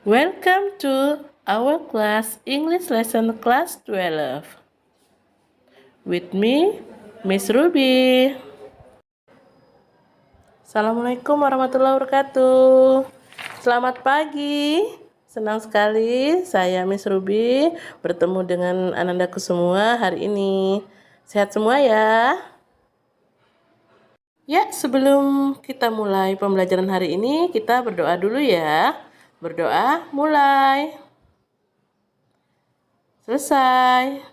Welcome to our class English lesson class 12. With me, Miss Ruby. Assalamualaikum warahmatullahi wabarakatuh. Selamat pagi. Senang sekali saya Miss Ruby bertemu dengan anandaku semua hari ini. Sehat semua ya? Ya, sebelum kita mulai pembelajaran hari ini, kita berdoa dulu ya. Berdoa, mulai. Selesai.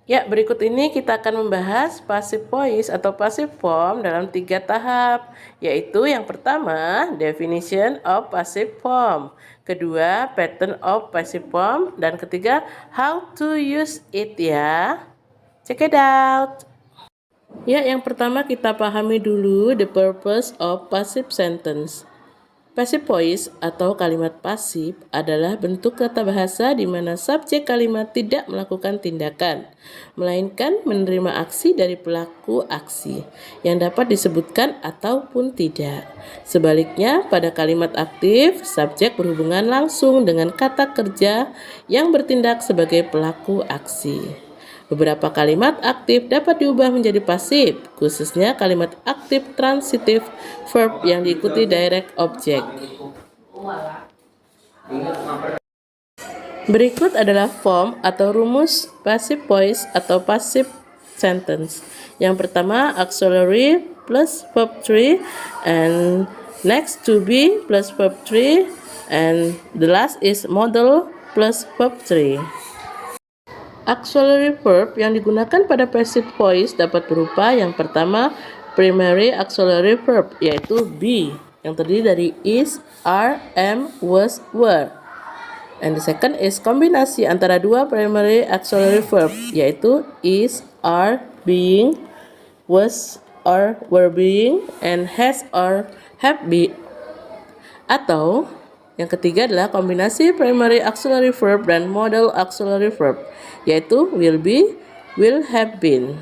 Ya, berikut ini kita akan membahas passive voice atau passive form dalam 3 tahap, yaitu yang pertama, definition of passive form, kedua, pattern of passive form, dan ketiga, how to use it ya. Check it out. Ya, yang pertama kita pahami dulu the purpose of passive sentence. Passive voice atau kalimat pasif adalah bentuk tata bahasa di mana subjek kalimat tidak melakukan tindakan, melainkan menerima aksi dari pelaku aksi yang dapat disebutkan ataupun tidak. Sebaliknya, pada kalimat aktif, subjek berhubungan langsung dengan kata kerja yang bertindak sebagai pelaku aksi. Beberapa kalimat aktif dapat diubah menjadi pasif, khususnya kalimat aktif transitive verb yang diikuti direct object. Berikut adalah form atau rumus passive voice atau passive sentence. Yang pertama, auxiliary plus verb 3 and next to be plus verb 3 and the last is modal plus verb 3. Auxiliary verb yang digunakan pada passive voice dapat berupa yang pertama primary auxiliary verb yaitu be yang terdiri dari is, are, am, was, were. And the second is kombinasi antara dua primary auxiliary verb yaitu is, are, being, was, or were being, and has or have been. Atau yang ketiga adalah kombinasi primary auxiliary verb dan modal auxiliary verb, yaitu will be, will have been.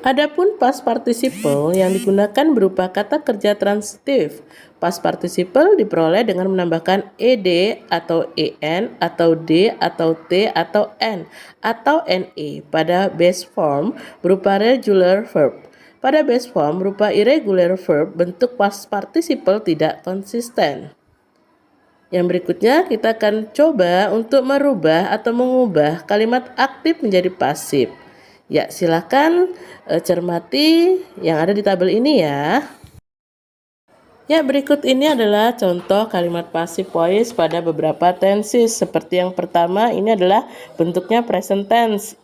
Adapun past participle yang digunakan berupa kata kerja transitif. Past participle diperoleh dengan menambahkan ed atau en atau d atau t atau n atau ne pada base form berupa regular verb. Pada base form berupa irregular verb, bentuk past participle tidak konsisten. Yang berikutnya kita akan coba untuk merubah atau mengubah kalimat aktif menjadi pasif. Ya, silakan cermati yang ada di tabel ini ya. Ya, berikut ini adalah contoh kalimat passive voice pada beberapa tenses. Seperti yang pertama, ini adalah bentuknya present tense.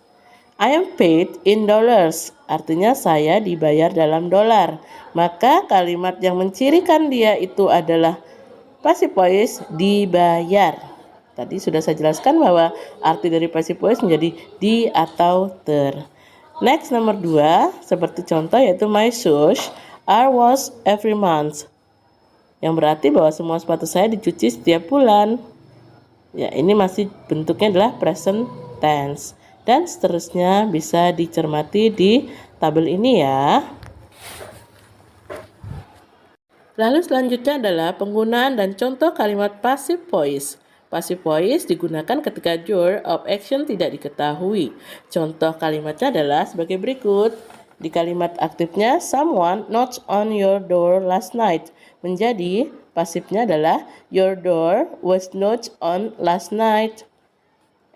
I am paid in dollars, artinya saya dibayar dalam dolar. Maka kalimat yang mencirikan dia itu adalah passive voice dibayar. Tadi sudah saya jelaskan bahwa arti dari passive voice menjadi di atau ter. Next, nomor 2, seperti contoh yaitu my shoes are washed every month. Yang berarti bahwa semua sepatu saya dicuci setiap bulan. Ya, ini masih bentuknya adalah present tense. Dan seterusnya bisa dicermati di tabel ini ya. Lalu selanjutnya adalah penggunaan dan contoh kalimat passive voice. Passive voice digunakan ketika juror of action tidak diketahui. Contoh kalimatnya adalah sebagai berikut. Di kalimat aktifnya, someone knocks on your door last night. Menjadi pasifnya adalah your door was knocked on last night.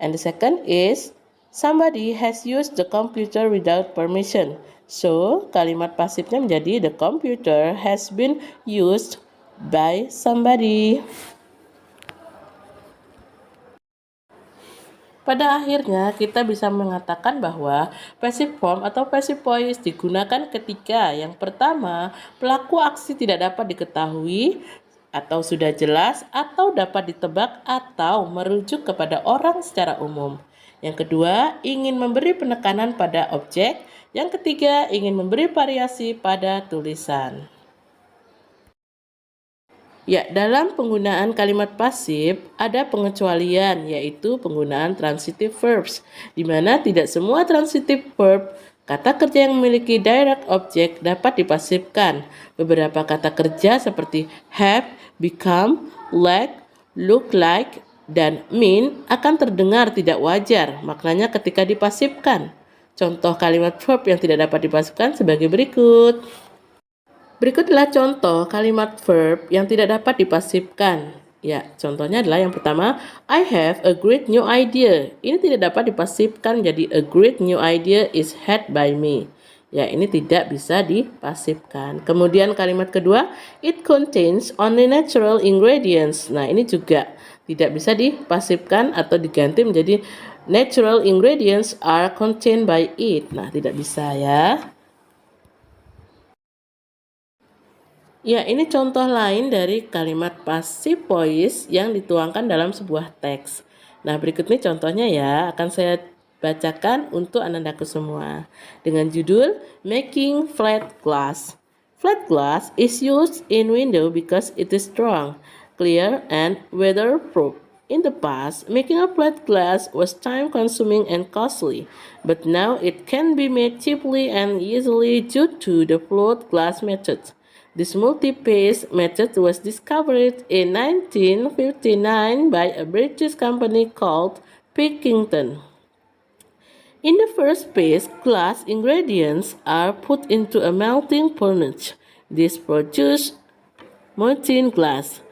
And the second is somebody has used the computer without permission. So, kalimat pasifnya menjadi the computer has been used by somebody. Pada akhirnya, kita bisa mengatakan bahwa passive form atau passive voice digunakan ketika yang pertama, pelaku aksi tidak dapat diketahui atau sudah jelas atau dapat ditebak atau merujuk kepada orang secara umum. Yang kedua, ingin memberi penekanan pada objek. Yang ketiga, ingin memberi variasi pada tulisan. Ya, dalam penggunaan kalimat pasif ada pengecualian, yaitu penggunaan transitive verbs, di mana tidak semua transitive verb Kata kerja yang memiliki direct object dapat dipasifkan. Beberapa kata kerja seperti have, become, like, look like, dan mean akan terdengar tidak wajar maknanya ketika dipasifkan. Contoh kalimat verb yang tidak dapat dipasifkan sebagai berikut. Berikut adalah contoh kalimat verb yang tidak dapat dipasifkan. Ya, contohnya adalah yang pertama, I have a great new idea. Ini tidak dapat dipasifkan jadi a great new idea is had by me. Ya, ini tidak bisa dipasifkan. Kemudian kalimat kedua, it contains only natural ingredients. Nah, ini juga tidak bisa dipasifkan atau diganti menjadi natural ingredients are contained by it. Nah, tidak bisa ya. Ya, ini contoh lain dari kalimat passive voice yang dituangkan dalam sebuah teks. Nah, berikut ini contohnya ya, akan saya bacakan untuk anak-anakku semua. Dengan judul Making Flat Glass. Flat glass is used in window because it is strong, clear, and weatherproof. In the past, making a flat glass was time-consuming and costly, but now it can be made cheaply and easily due to the float glass method. This multi-phase method was discovered in 1959 by a British company called Pilkington. In the first phase, glass ingredients are put into a melting furnace. This produces molten glass.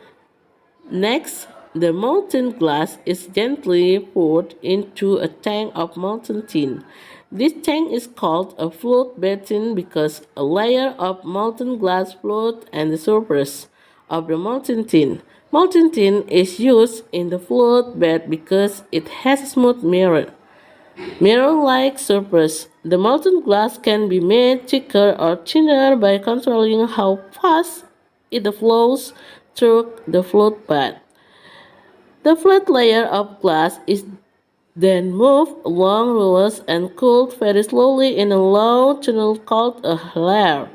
Next, the molten glass is gently poured into a tank of molten tin. This tank is called a float basin because a layer of molten glass floats on the surface of the molten tin. Molten tin is used in the float bed because it has a smooth mirror-like surface. The molten glass can be made thicker or thinner by controlling how fast it flows through the float bed. The flat layer of glass is then moved along rollers and cooled very slowly in a low tunnel called a layer.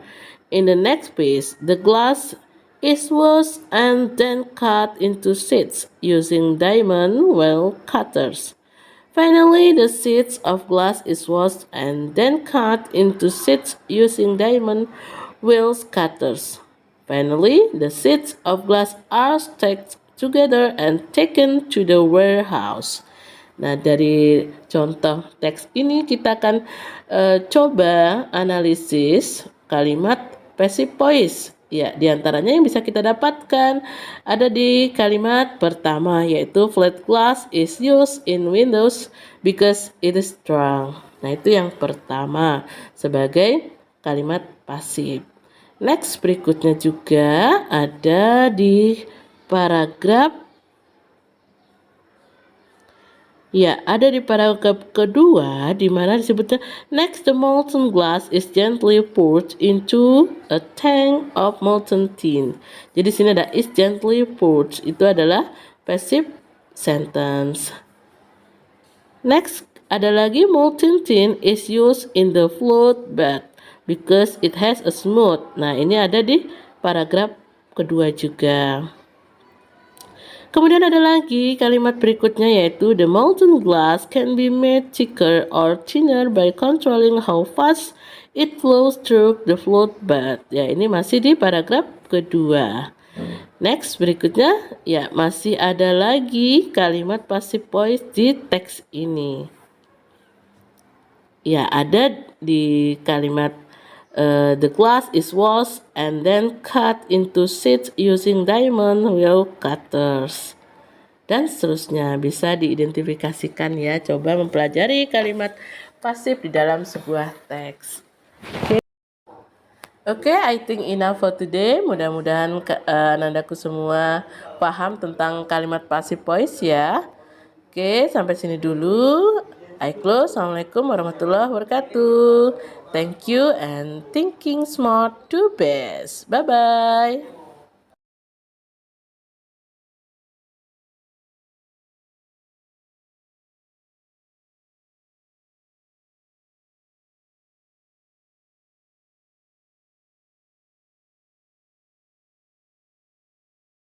In the next phase, the glass is washed and then cut into sheets using diamond well cutters. Finally, the sheets of glass is washed and then cut into sheets using diamond wheel cutters. Finally, the sheets of glass are stacked together and taken to the warehouse. Nah, dari contoh teks ini kita akan coba analisis kalimat passive voice. Ya, diantaranya yang bisa kita dapatkan ada di kalimat pertama yaitu flat glass is used in windows because it is strong. Nah, itu yang pertama sebagai kalimat pasif. Next, berikutnya juga ada di paragraf kedua di mana disebutnya next the molten glass is gently poured into a tank of molten tin. Jadi sini ada is gently poured, itu adalah passive sentence. Next ada lagi molten tin is used in the float bed because it has a smooth. Nah, ini ada di paragraf kedua juga. Kemudian ada lagi kalimat berikutnya yaitu the molten glass can be made thicker or thinner by controlling how fast it flows through the float bed. Ya, ini masih di paragraf kedua. Next, berikutnya ya masih ada lagi kalimat passive voice di teks ini. Ya, ada di kalimat the glass is washed and then cut into sheets using diamond wheel cutters. Dan seterusnya bisa diidentifikasikan ya. Coba mempelajari kalimat pasif di dalam sebuah teks. Oke, I think enough for today. Mudah-mudahan anandaku semua paham tentang kalimat passive voice ya. Oke, sampai sini dulu. I close. Assalamualaikum warahmatullahi wabarakatuh. Thank you and thinking smart to best. Bye-bye.